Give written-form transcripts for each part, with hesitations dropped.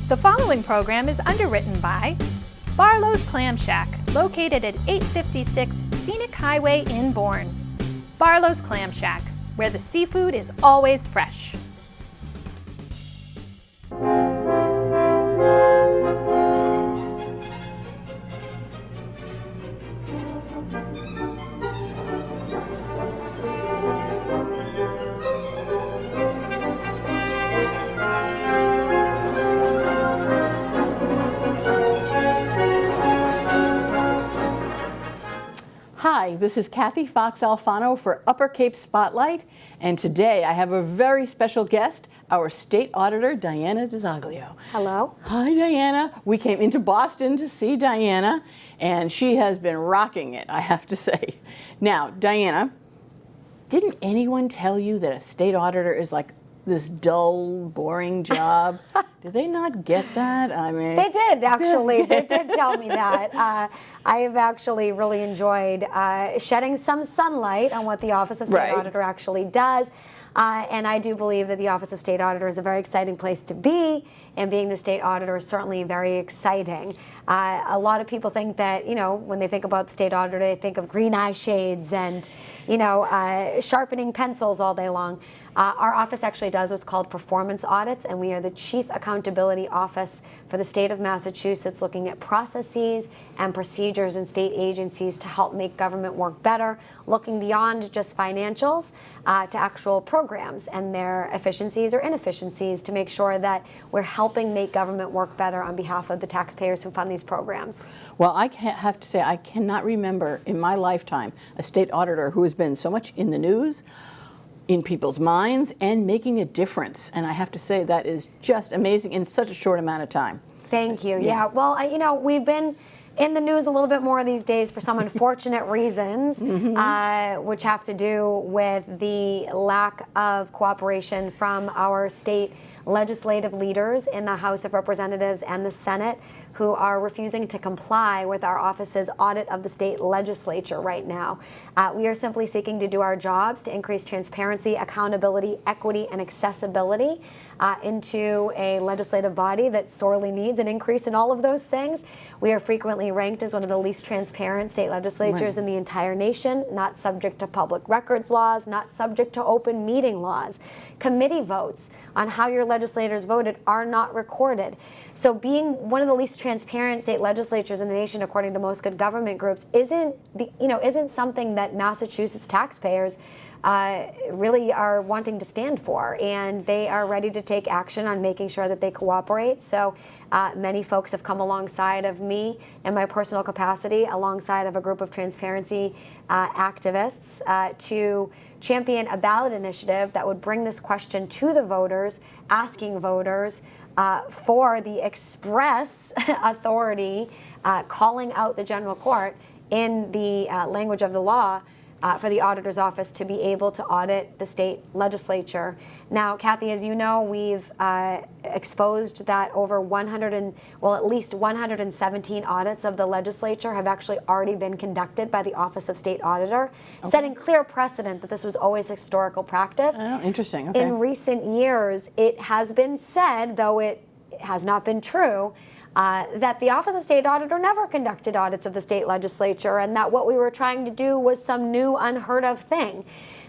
The following program is underwritten by Barlow's Clam Shack, located at 856 Scenic Highway in Bourne. Barlow's Clam Shack, where the seafood is always fresh. Hi, this is Kathy Fox Alfano for Upper Cape Spotlight, and today I have a very special guest, our State Auditor Diana DiZoglio. Hello. Hi, Diana. We came into Boston to see Diana, and she has been rocking it, I have to say. Now, Diana, didn't anyone tell you that a state auditor is like this dull, boring job? Did they not get that? I mean, they did, actually. They did tell me that. I have actually really enjoyed shedding some sunlight on what the Office of State Auditor actually does. And I do believe that the Office of State Auditor is a very exciting place to be, and being the State Auditor is certainly very exciting. A lot of people think that, you know, when they think about the State Auditor, they think of green eye shades and, you know, sharpening pencils all day long. Our office actually does what's called performance audits, and we are the Chief Accountability Office for the state of Massachusetts, looking at processes and procedures in state agencies to help make government work better, looking beyond just financials to actual programs and their efficiencies or inefficiencies to make sure that we're helping make government work better on behalf of the taxpayers who fund these programs. Well, I have to say, I cannot remember in my lifetime a state auditor who has been so much in the news, in people's minds, and making a difference. And I have to say that is just amazing in such a short amount of time. Thank you. Yeah. Well, you know, we've been in the news a little bit more these days for some unfortunate reasons, which have to do with the lack of cooperation from our state legislative leaders in the House of Representatives and the Senate, who are refusing to comply with our office's audit of the state legislature right now. We are simply seeking to do our jobs to increase transparency, accountability, equity, and accessibility into a legislative body that sorely needs an increase in all of those things. We are frequently ranked as one of the least transparent state legislatures in the entire nation, not subject to public records laws, not subject to open meeting laws. Committee votes on how your legislators voted are not recorded. So being one of the least transparent state legislatures in the nation, according to most good government groups, isn't something that Massachusetts taxpayers really are wanting to stand for, and they are ready to take action on making sure that they cooperate. So many folks have come alongside of me in my personal capacity, alongside of a group of transparency activists, to champion a ballot initiative that would bring this question to the voters, asking voters for the express authority, calling out the general court in the language of the law, for the auditor's office to be able to audit the state legislature. Now, Kathy, as you know, we've exposed that over at least 117 audits of the legislature have actually already been conducted by the Office of State Auditor, setting clear precedent that this was always historical practice. Oh, interesting. Okay. In recent years, it has been said, though it has not been true, that the Office of State Auditor never conducted audits of the state legislature, and that what we were trying to do was some new, unheard of thing.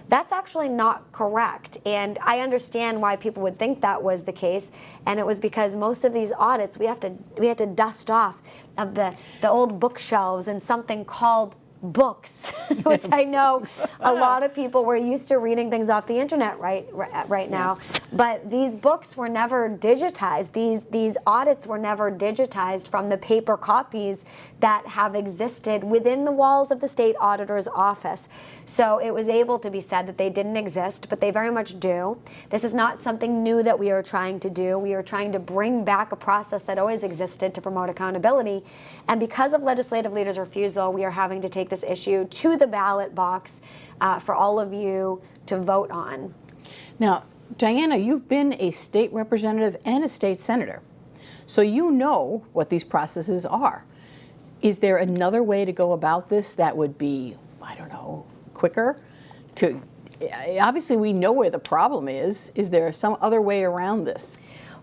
That's actually not correct, and I understand why people would think that was the case, and it was because most of these audits we had to dust off of the old bookshelves and something called books, which I know a lot of people were used to reading things off the internet right now. But these books were never digitized. These audits were never digitized from the paper copies that have existed within the walls of the state auditor's office. So it was able to be said that they didn't exist, but they very much do. This is not something new that we are trying to do. We are trying to bring back a process that always existed to promote accountability. And because of legislative leaders' refusal, we are having to take this issue to the ballot box for all of you to vote on. Now, Diana, you've been a state representative and a state senator, so you know what these processes are. Is there another way to go about this that would be, I don't know, quicker? Obviously, we know where the problem is. Is there some other way around this?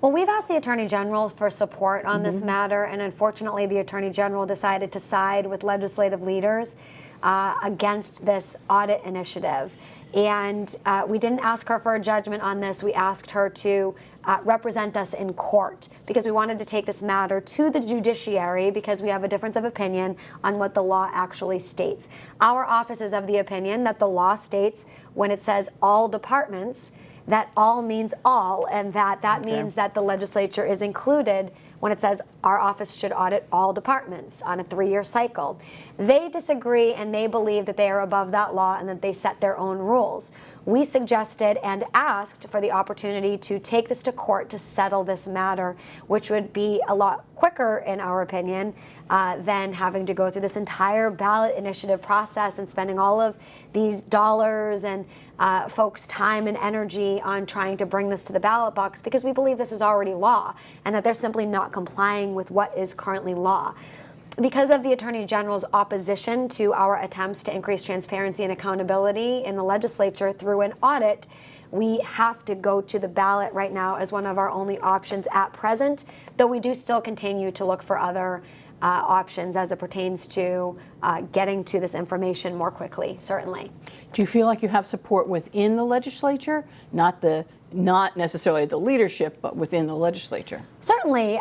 Well, we've asked the Attorney General for support on this matter, and unfortunately the Attorney General decided to side with legislative leaders against this audit initiative. And we didn't ask her for a judgment on this. We asked her to represent us in court because we wanted to take this matter to the judiciary because we have a difference of opinion on what the law actually states. Our office is of the opinion that the law states when it says all departments, that all means all, and that means that the legislature is included when it says our office should audit all departments on a 3-year cycle. They disagree, and they believe that they are above that law and that they set their own rules. We suggested and asked for the opportunity to take this to court to settle this matter, which would be a lot quicker, in our opinion, than having to go through this entire ballot initiative process and spending all of these dollars and folks' time and energy on trying to bring this to the ballot box, because we believe this is already law and that they're simply not complying with what is currently law. Because of the Attorney General's opposition to our attempts to increase transparency and accountability in the legislature through an audit, we have to go to the ballot right now as one of our only options at present, though we do still continue to look for other options as it pertains to getting to this information more quickly, certainly. Do you feel like you have support within the legislature, not necessarily the leadership, but within the legislature? Certainly.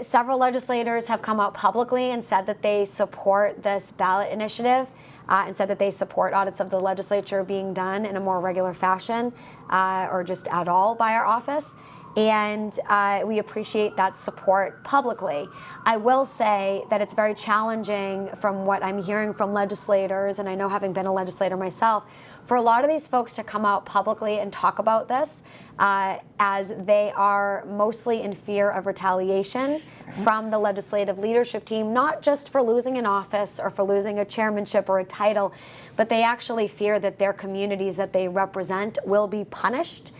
Several legislators have come out publicly and said that they support this ballot initiative and said that they support audits of the legislature being done in a more regular fashion or just at all by our office. And we appreciate that support publicly. I will say that it's very challenging from what I'm hearing from legislators, and I know having been a legislator myself, for a lot of these folks to come out publicly and talk about this as they are mostly in fear of retaliation from the legislative leadership team, not just for losing an office or for losing a chairmanship or a title, but they actually fear that their communities that they represent will be punished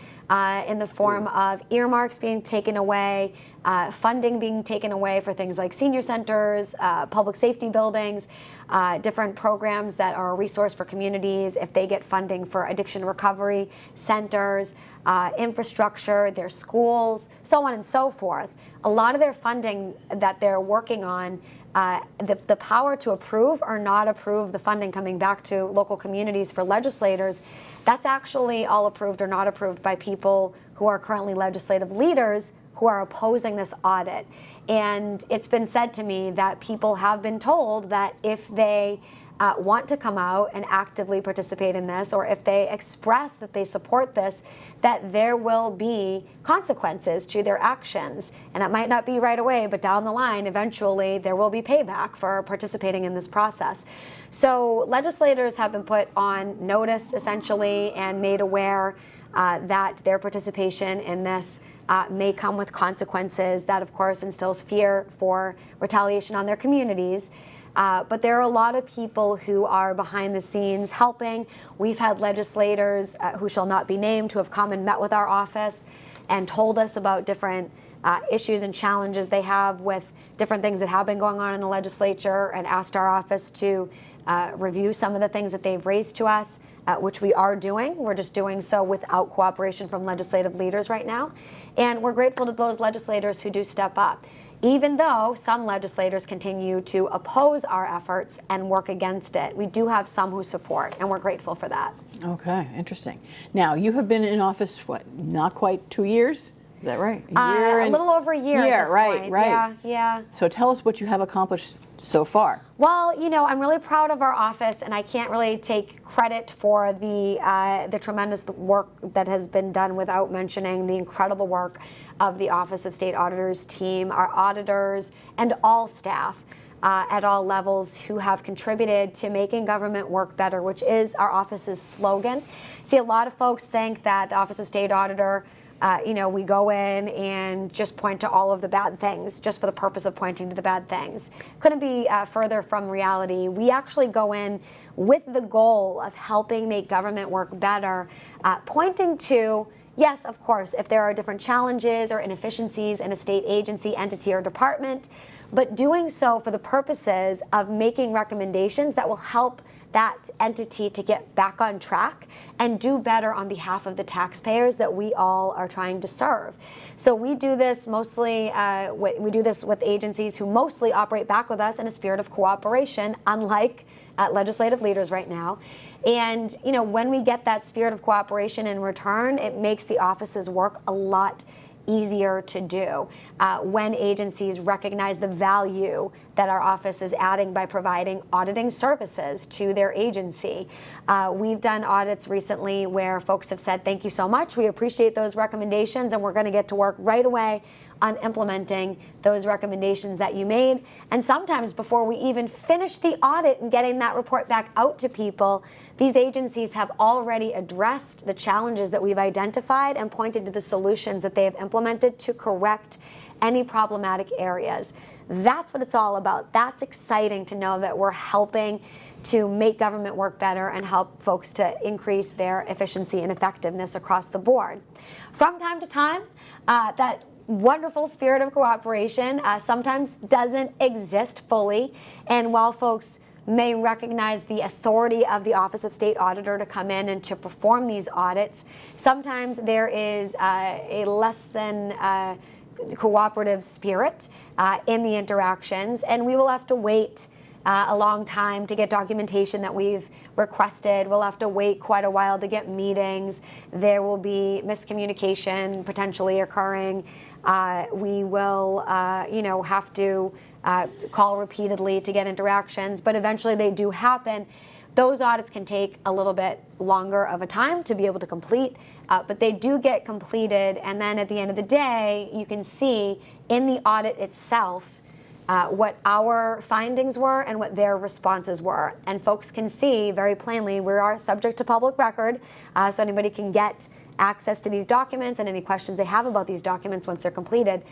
in the form of earmarks being taken away, funding being taken away for things like senior centers, public safety buildings, different programs that are a resource for communities if they get funding for addiction recovery centers, infrastructure, their schools, so on and so forth. A lot of their funding that they're working on, the power to approve or not approve the funding coming back to local communities for legislators, that's actually all approved or not approved by people who are currently legislative leaders who are opposing this audit. And it's been said to me that people have been told that if they want to come out and actively participate in this, or if they express that they support this, that there will be consequences to their actions. And it might not be right away, but down the line, eventually, there will be payback for participating in this process. So legislators have been put on notice, essentially, and made aware that their participation in this may come with consequences. That, of course, instills fear for retaliation on their communities. But there are a lot of people who are behind the scenes helping. We've had legislators who shall not be named who have come and met with our office and told us about different issues and challenges they have with different things that have been going on in the legislature, and asked our office to review some of the things that they've raised to us, which we are doing. We're just doing so without cooperation from legislative leaders right now. And we're grateful to those legislators who do step up, even though some legislators continue to oppose our efforts and work against it. We do have some who support, and we're grateful for that. Okay, interesting. Now, you have been in office, not quite 2 years? Is that right? A little over a year at this point. Right. Yeah. So tell us what you have accomplished so far. Well, I'm really proud of our office, and I can't really take credit for the tremendous work that has been done without mentioning the incredible work of the Office of State Auditor's team, our auditors, and all staff at all levels who have contributed to making government work better, which is our office's slogan. See, a lot of folks think that the Office of State Auditor, we go in and just point to all of the bad things just for the purpose of pointing to the bad things. Couldn't be further from reality. We actually go in with the goal of helping make government work better, pointing to, yes, of course, if there are different challenges or inefficiencies in a state agency, entity, or department, but doing so for the purposes of making recommendations that will help that entity to get back on track and do better on behalf of the taxpayers that we all are trying to serve. So we do this mostly, we do this with agencies who mostly operate back with us in a spirit of cooperation, unlike legislative leaders right now. And when we get that spirit of cooperation in return, it makes the office's work a lot easier to do when agencies recognize the value that our office is adding by providing auditing services to their agency. We've done audits recently where folks have said, thank you so much, we appreciate those recommendations, and we're going to get to work right away on implementing those recommendations that you made. And sometimes before we even finish the audit and getting that report back out to people, these agencies have already addressed the challenges that we've identified and pointed to the solutions that they have implemented to correct any problematic areas. That's what it's all about. That's exciting to know that we're helping to make government work better and help folks to increase their efficiency and effectiveness across the board. From time to time, that wonderful spirit of cooperation sometimes doesn't exist fully. And while folks may recognize the authority of the Office of State Auditor to come in and to perform these audits, sometimes there is a less than cooperative spirit in the interactions, and we will have to wait a long time to get documentation that we've requested. We'll have to wait quite a while to get meetings. There will be miscommunication potentially occurring. We will, have to call repeatedly to get interactions, but eventually they do happen. Those audits can take a little bit longer of a time to be able to complete, but they do get completed, and then at the end of the day, you can see in the audit itself what our findings were and what their responses were. And folks can see very plainly we are subject to public record, so anybody can get access to these documents and any questions they have about these documents once they're completed.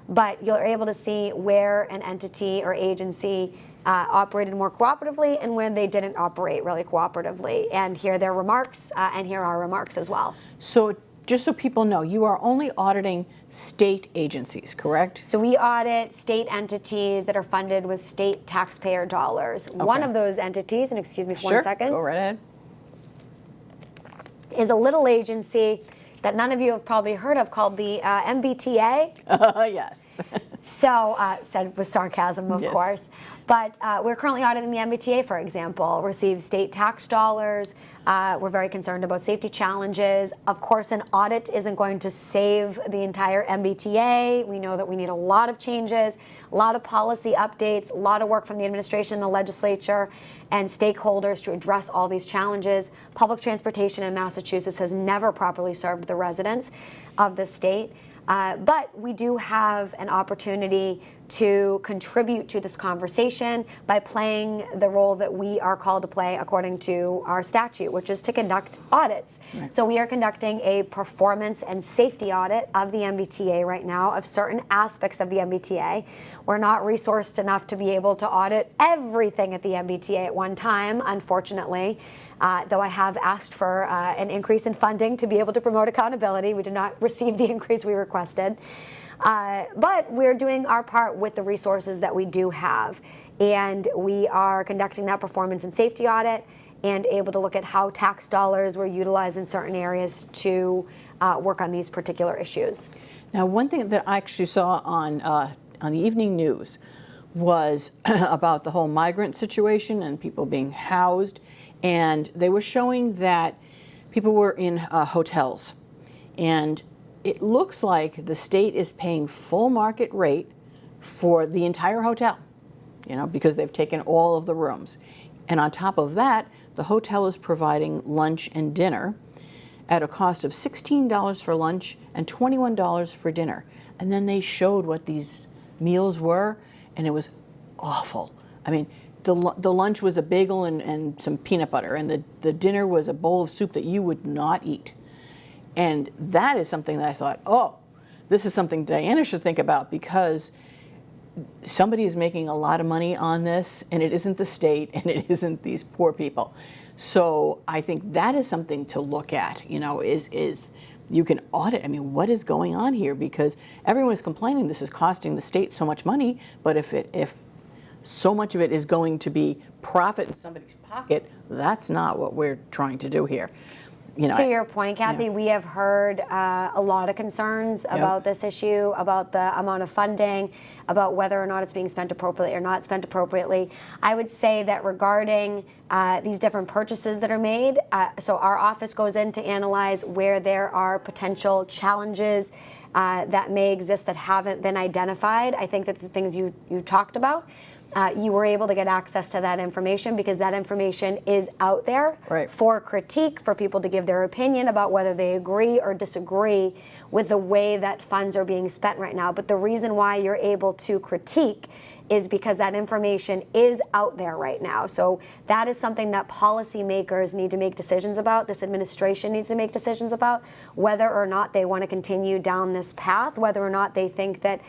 But you're able to see where an entity or agency operated more cooperatively and when they didn't operate really cooperatively, and hear their remarks and hear our remarks as well. So just so people know, you are only auditing state agencies, correct? So we audit state entities that are funded with state taxpayer dollars. Okay. One of those entities, and excuse me for 1 second. Go right ahead. Is a little agency that none of you have probably heard of called the MBTA. Yes. So, said with sarcasm, of course. But we're currently auditing the MBTA, for example, receives state tax dollars. We're very concerned about safety challenges. Of course, an audit isn't going to save the entire MBTA. We know that we need a lot of changes, a lot of policy updates, a lot of work from the administration, the legislature, and stakeholders to address all these challenges. Public transportation in Massachusetts has never properly served the residents of the state. But we do have an opportunity to contribute to this conversation by playing the role that we are called to play according to our statute, which is to conduct audits. Right. So we are conducting a performance and safety audit of the MBTA right now, of certain aspects of the MBTA. We're not resourced enough to be able to audit everything at the MBTA at one time, unfortunately. Though I have asked for an increase in funding to be able to promote accountability. We did not receive the increase we requested. But we're doing our part with the resources that we do have. And we are conducting that performance and safety audit and able to look at how tax dollars were utilized in certain areas to work on these particular issues. Now, one thing that I actually saw on the evening news was about the whole migrant situation and people being housed. And they were showing that people were in hotels. And it looks like the state is paying full market rate for the entire hotel, because they've taken all of the rooms. And on top of that, the hotel is providing lunch and dinner at a cost of $16 for lunch and $21 for dinner. And then they showed what these meals were, and it was awful. I mean, the lunch was a bagel and some peanut butter, and the dinner was a bowl of soup that you would not eat. And that is something that I thought, this is something Diana should think about, because somebody is making a lot of money on this, and it isn't the state, and it isn't these poor people. So I think that is something to look at, is you can audit. I mean, what is going on here? Because everyone is complaining this is costing the state so much money, but if so much of it is going to be profit in somebody's pocket. That's not what we're trying to do here. To your point, Kathy, we have heard a lot of concerns about this issue, about the amount of funding, about whether or not it's being spent appropriately or not spent appropriately. I would say that regarding these different purchases that are made, so our office goes in to analyze where there are potential challenges that may exist that haven't been identified. I think that the things you talked about, you were able to get access to that information because that information is out there for critique, for people to give their opinion about whether they agree or disagree with the way that funds are being spent right now. But the reason why you're able to critique is because that information is out there right now. So that is something that policymakers need to make decisions about. This administration needs to make decisions about whether or not they want to continue down this path, whether or not they think that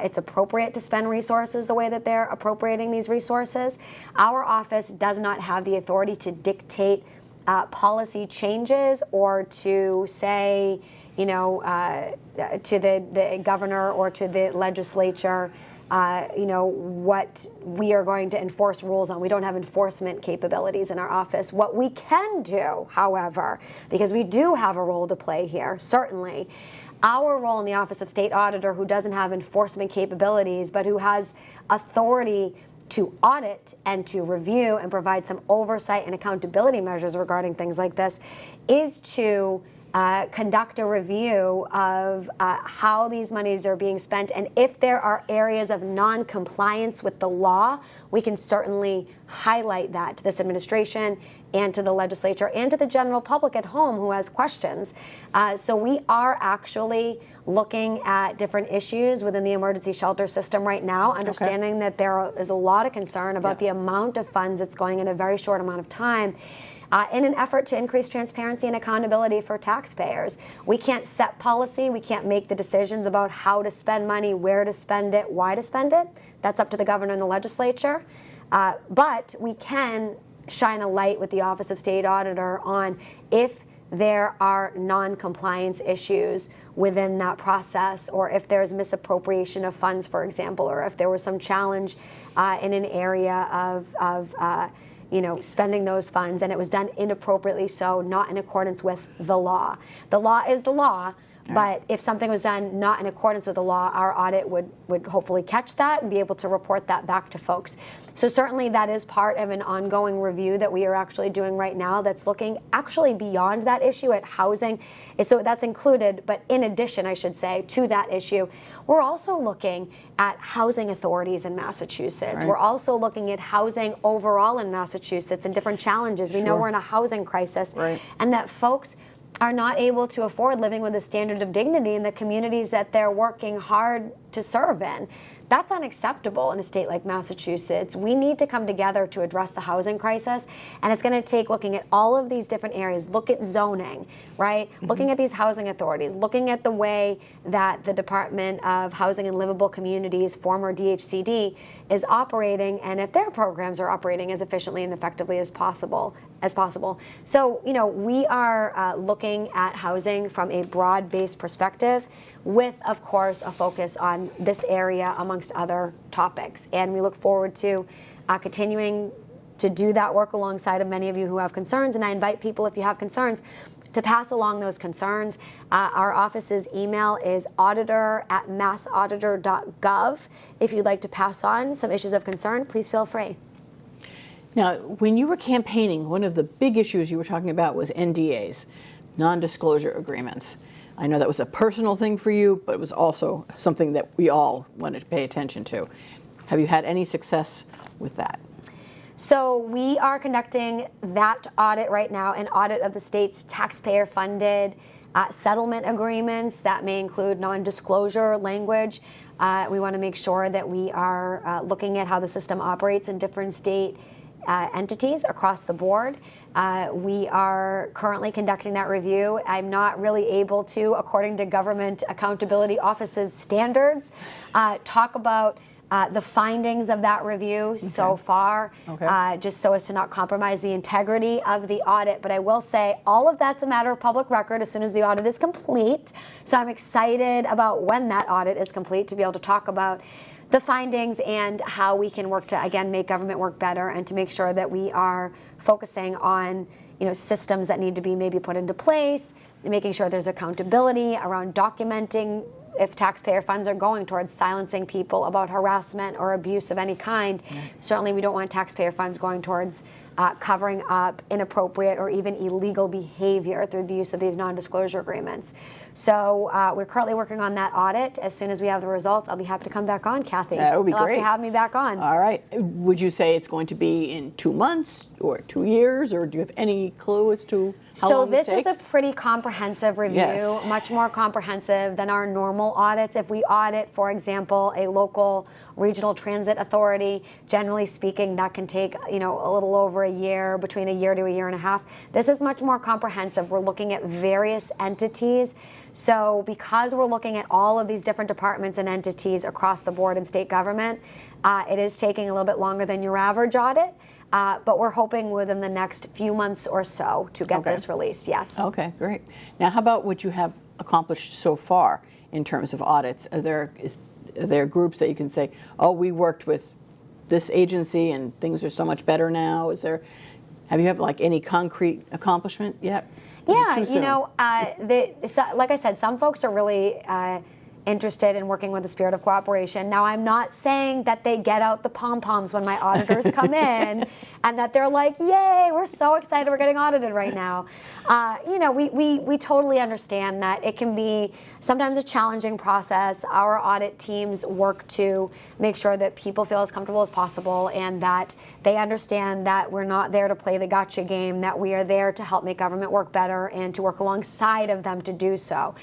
it's appropriate to spend resources the way that they're appropriating these resources. Our office does not have the authority to dictate policy changes or to say, to the governor or to the legislature, what we are going to enforce rules on. We don't have enforcement capabilities in our office. What we can do, however, because we do have a role to play here, certainly, our role in the Office of State Auditor, who doesn't have enforcement capabilities, but who has authority to audit and to review and provide some oversight and accountability measures regarding things like this, is to conduct a review of how these monies are being spent, and if there are areas of non-compliance with the law, we can certainly highlight that to this administration and to the legislature and to the general public at home who has questions. So we are actually looking at different issues within the emergency shelter system right now, understanding that there is a lot of concern about the amount of funds that's going in a very short amount of time. In an effort to increase transparency and accountability for taxpayers. We can't set policy, we can't make the decisions about how to spend money, where to spend it, why to spend it. That's up to the governor and the legislature. But we can shine a light with the Office of State Auditor on if there are non-compliance issues within that process, or if there's misappropriation of funds, for example, or if there was some challenge in an area of spending those funds and it was done inappropriately, so not in accordance with the law. The law is the law, but if something was done not in accordance with the law, our audit would hopefully catch that and be able to report that back to folks. So certainly that is part of an ongoing review that we are actually doing right now that's looking actually beyond that issue at housing. So that's included, but in addition, I should say, to that issue, we're also looking at housing authorities in Massachusetts. We're also looking at housing overall in Massachusetts and different challenges. We know we're in a housing crisis and that folks are not able to afford living with a standard of dignity in the communities that they're working hard to serve in. That's unacceptable in a state like Massachusetts. We need to come together to address the housing crisis, and it's going to take looking at all of these different areas. Look at zoning, right? Looking at these housing authorities, looking at the way that the Department of Housing and Livable Communities, former DHCD, is operating, and if their programs are operating as efficiently and effectively as possible. So, we are looking at housing from a broad-based perspective with, of course, a focus on this area amongst other topics. And we look forward to continuing to do that work alongside of many of you who have concerns. And I invite people, if you have concerns, to pass along those concerns. Our office's email is auditor@massauditor.gov. If you'd like to pass on some issues of concern, please feel free. Now, when you were campaigning, one of the big issues you were talking about was NDAs, non-disclosure agreements. I know that was a personal thing for you, but it was also something that we all wanted to pay attention to. Have you had any success with that? So we are conducting that audit right now, an audit of the state's taxpayer-funded settlement agreements. That may include non-disclosure language. We want to make sure that we are looking at how the system operates in different state entities across the board. We are currently conducting that review. I'm not really able to, according to Government Accountability Office's standards, talk about the findings of that review so far, just so as to not compromise the integrity of the audit. But I will say all of that's a matter of public record as soon as the audit is complete. So I'm excited about when that audit is complete to be able to talk about the findings and how we can work to, again, make government work better and to make sure that we are focusing on, systems that need to be maybe put into place, making sure there's accountability around documenting if taxpayer funds are going towards silencing people about harassment or abuse of any kind. Certainly we don't want taxpayer funds going towards covering up inappropriate or even illegal behavior through the use of these non-disclosure agreements. So we're currently working on that audit. As soon as we have the results, I'll be happy to come back on, Kathy. That would be You'll great. have to have me back on. All right. Would you say it's going to be in 2 months or 2 years, or do you have any clue as to how long this takes? So this is a pretty comprehensive review, Yes. much more comprehensive than our normal audits. If we audit, for example, a local regional transit authority, generally speaking, that can take, a little over a year, between a year to a year and a half. This is much more comprehensive. We're looking at various entities. So because we're looking at all of these different departments and entities across the board in state government, it is taking a little bit longer than your average audit. But we're hoping within the next few months or so to get this released, yes. Okay, great. Now, how about what you have accomplished so far in terms of audits? Are there groups that you can say, oh, we worked with this agency and things are so much better now? Have you had like any concrete accomplishment yet? Yeah, Too soon? like I said, some folks are really interested in working with the spirit of cooperation. Now, I'm not saying that they get out the pom-poms when my auditors come in and that they're like, yay, we're so excited we're getting audited right now. We totally understand that it can be sometimes a challenging process. Our audit teams work to make sure that people feel as comfortable as possible and that they understand that we're not there to play the gotcha game, that we are there to help make government work better and to work alongside of them to do so.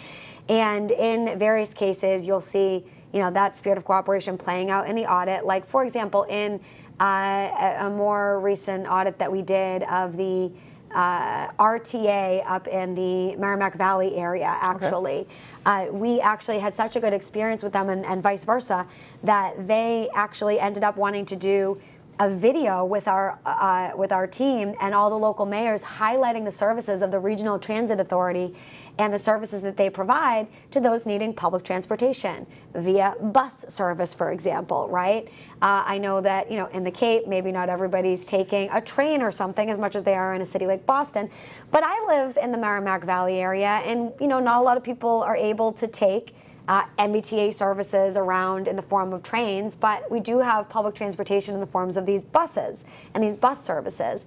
And in various cases, you'll see, that spirit of cooperation playing out in the audit. Like, for example, in a more recent audit that we did of the RTA up in the Merrimack Valley area, actually. Okay. We actually had such a good experience with them and vice versa that they actually ended up wanting to do a video with our team and all the local mayors highlighting the services of the Regional Transit Authority and the services that they provide to those needing public transportation via bus service, for example, right? I know that, in the Cape, maybe not everybody's taking a train or something as much as they are in a city like Boston, but I live in the Merrimack Valley area and, not a lot of people are able to take MBTA services around in the form of trains, but we do have public transportation in the forms of these buses and these bus services.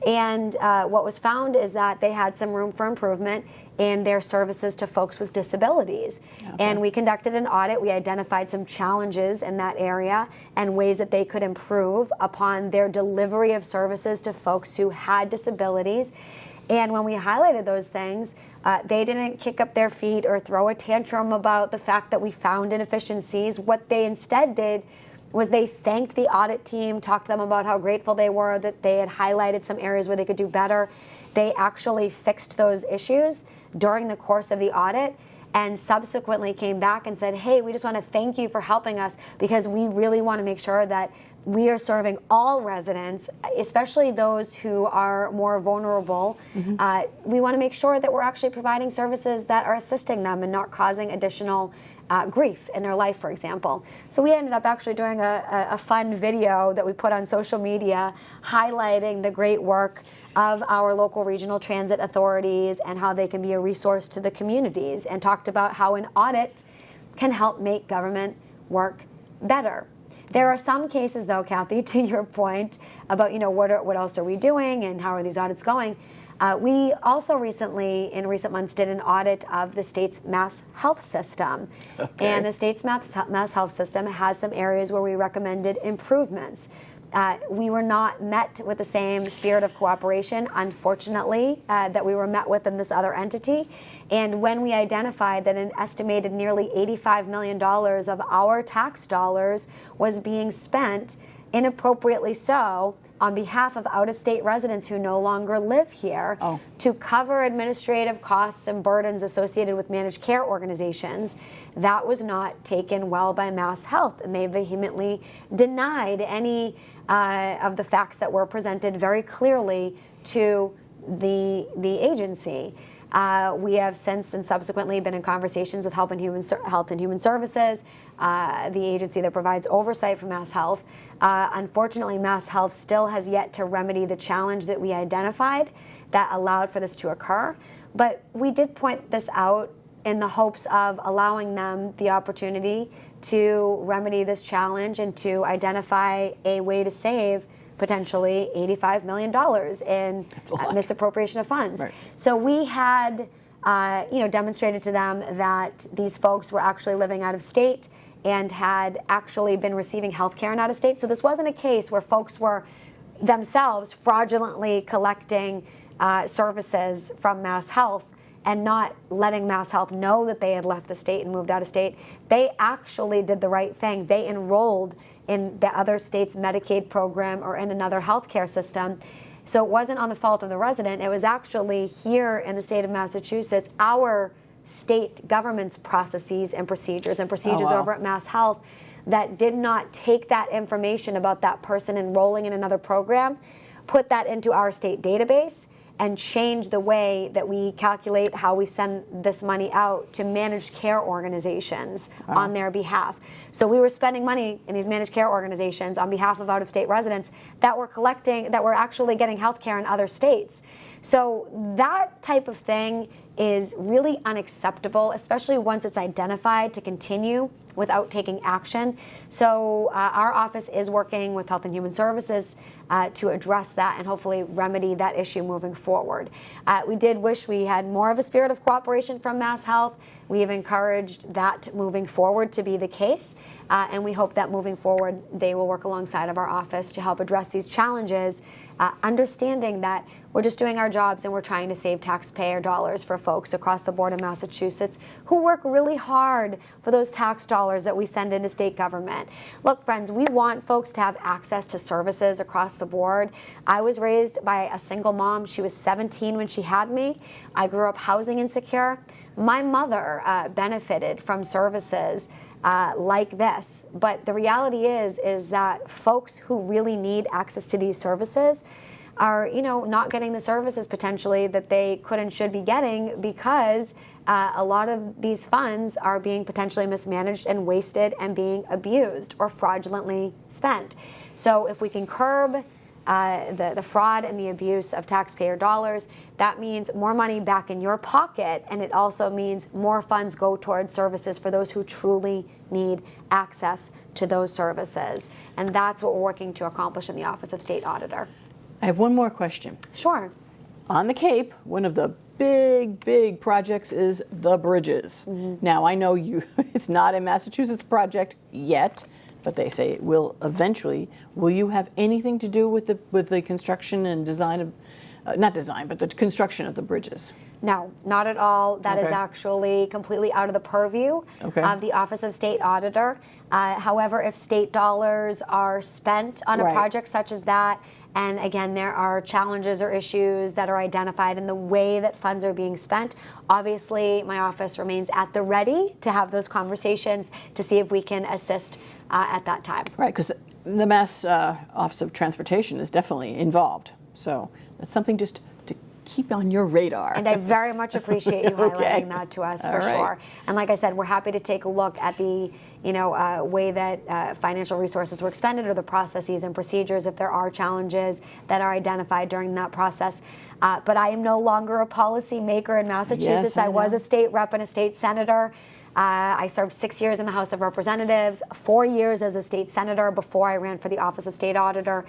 And what was found is that they had some room for improvement in their services to folks with disabilities. Okay. And we conducted an audit. We identified some challenges in that area and ways that they could improve upon their delivery of services to folks who had disabilities. And when we highlighted those things, they didn't kick up their feet or throw a tantrum about the fact that we found inefficiencies. What they instead did was they thanked the audit team, talked to them about how grateful they were that they had highlighted some areas where they could do better. They actually fixed those issues during the course of the audit and subsequently came back and said, hey, we just want to thank you for helping us because we really want to make sure that we are serving all residents, especially those who are more vulnerable. Mm-hmm. We want to make sure that we're actually providing services that are assisting them and not causing additional grief in their life, for example. So we ended up actually doing a fun video that we put on social media highlighting the great work of our local regional transit authorities and how they can be a resource to the communities, and talked about how an audit can help make government work better. There are some cases, though, Kathy, to your point about, what else are we doing and how are these audits going? We also recently, in recent months, did an audit of the state's mass health system. Okay. And the state's mass health system has some areas where we recommended improvements. We were not met with the same spirit of cooperation, unfortunately, that we were met with in this other entity. And when we identified that an estimated nearly $85 million of our tax dollars was being spent, inappropriately so, on behalf of out-of-state residents who no longer live here to cover administrative costs and burdens associated with managed care organizations, that was not taken well by Mass Health, and they vehemently denied any of the facts that were presented very clearly to the agency. We have since and subsequently been in conversations with Health and Human Services. the agency that provides oversight for Mass Health. Unfortunately, Mass Health still has yet to remedy the challenge that we identified that allowed for this to occur. But we did point this out in the hopes of allowing them the opportunity to remedy this challenge and to identify a way to save potentially $85 million in misappropriation of funds. Right. So we had demonstrated to them that these folks were actually living out of state and had actually been receiving health care in out of state. So this wasn't a case where folks were themselves fraudulently collecting services from Mass Health and not letting Mass Health know that they had left the state and moved out of state. They actually did the right thing. They enrolled in the other state's Medicaid program or in another healthcare system. So it wasn't on the fault of the resident. It was actually here in the state of Massachusetts, our state government's processes and procedures over at Mass Health that did not take that information about that person enrolling in another program, put that into our state database, and change the way that we calculate how we send this money out to managed care organizations on their behalf. So we were spending money in these managed care organizations on behalf of out-of-state residents that were actually getting health care in other states. So that type of thing is really unacceptable, especially once it's identified, to continue without taking action. So our office is working with Health and Human Services to address that and hopefully remedy that issue moving forward. We did wish we had more of a spirit of cooperation from Mass Health. We have encouraged that moving forward to be the case. And we hope that moving forward, they will work alongside of our office to help address these challenges, understanding that we're just doing our jobs and we're trying to save taxpayer dollars for folks across the board in Massachusetts who work really hard for those tax dollars that we send into state government. Look, friends, we want folks to have access to services across the board. I was raised by a single mom. She was 17 when she had me. I grew up housing insecure. My mother benefited from services like this. But the reality is that folks who really need access to these services are, not getting the services potentially that they could and should be getting because a lot of these funds are being potentially mismanaged and wasted and being abused or fraudulently spent. So if we can curb the fraud and the abuse of taxpayer dollars, that means more money back in your pocket, and it also means more funds go towards services for those who truly need access to those services. And that's what we're working to accomplish in the Office of State Auditor. I have one more question. Sure. On the Cape, one of the big projects is the bridges. Now, I know it's not a Massachusetts project yet, but they say it will eventually. Will you have anything to do with the construction and design of, not design, but the construction of the bridges? No, not at all. That is actually completely out of the purview of the Office of State Auditor. However, if state dollars are spent on a project such as that, and again, there are challenges or issues that are identified in the way that funds are being spent, obviously my office remains at the ready to have those conversations to see if we can assist at that time. Right, because the Mass Office of Transportation is definitely involved. So that's something just to keep on your radar. And I very much appreciate you highlighting that to us for sure. And like I said, we're happy to take a look at the way that financial resources were expended or the processes and procedures if there are challenges that are identified during that process. But I am no longer a policy maker in Massachusetts. I was a state rep and a state senator. I served 6 years in the House of Representatives, 4 years as a state senator before I ran for the Office of State Auditor.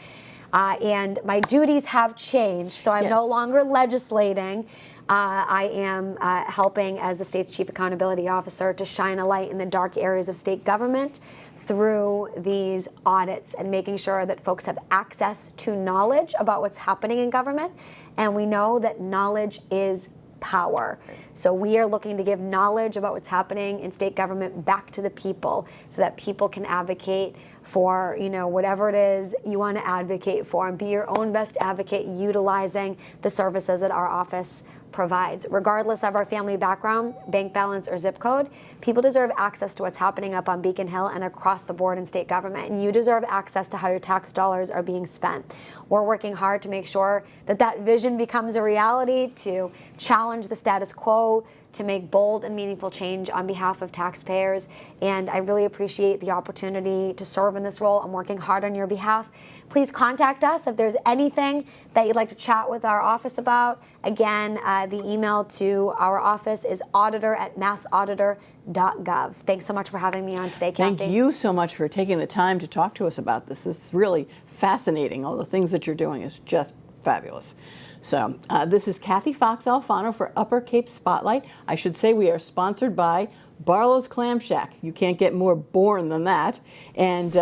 And my duties have changed, so I'm no longer legislating. I am helping as the state's Chief Accountability Officer to shine a light in the dark areas of state government through these audits and making sure that folks have access to knowledge about what's happening in government. And we know that knowledge is power. So we are looking to give knowledge about what's happening in state government back to the people so that people can advocate for, whatever it is you want to advocate for and be your own best advocate utilizing the services that our office provides. Regardless of our family background, bank balance, or zip code, people deserve access to what's happening up on Beacon Hill and across the board in state government. And you deserve access to how your tax dollars are being spent. We're working hard to make sure that that vision becomes a reality, to challenge the status quo, to make bold and meaningful change on behalf of taxpayers, and I really appreciate the opportunity to serve in this role. I'm working hard on your behalf. Please contact us if there's anything that you'd like to chat with our office about. Again, the email to our office is auditor@massauditor.gov. Thanks so much for having me on today, Kathy. Thank you so much for taking the time to talk to us about this. It's really fascinating. All the things that you're doing is just fabulous. So this is Kathy Fox Alfano for Upper Cape Spotlight. I should say we are sponsored by Barlow's Clam Shack. You can't get more born than that. And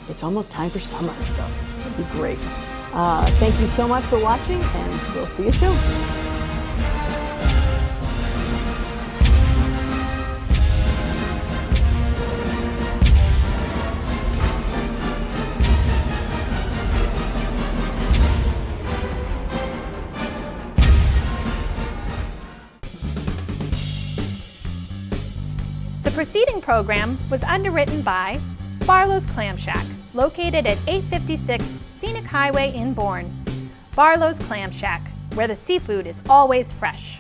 it's almost time for summer, so it'll be great. Thank you so much for watching, and we'll see you soon. The preceding program was underwritten by Barlow's Clam Shack, located at 856 Scenic Highway in Bourne. Barlow's Clam Shack, where the seafood is always fresh.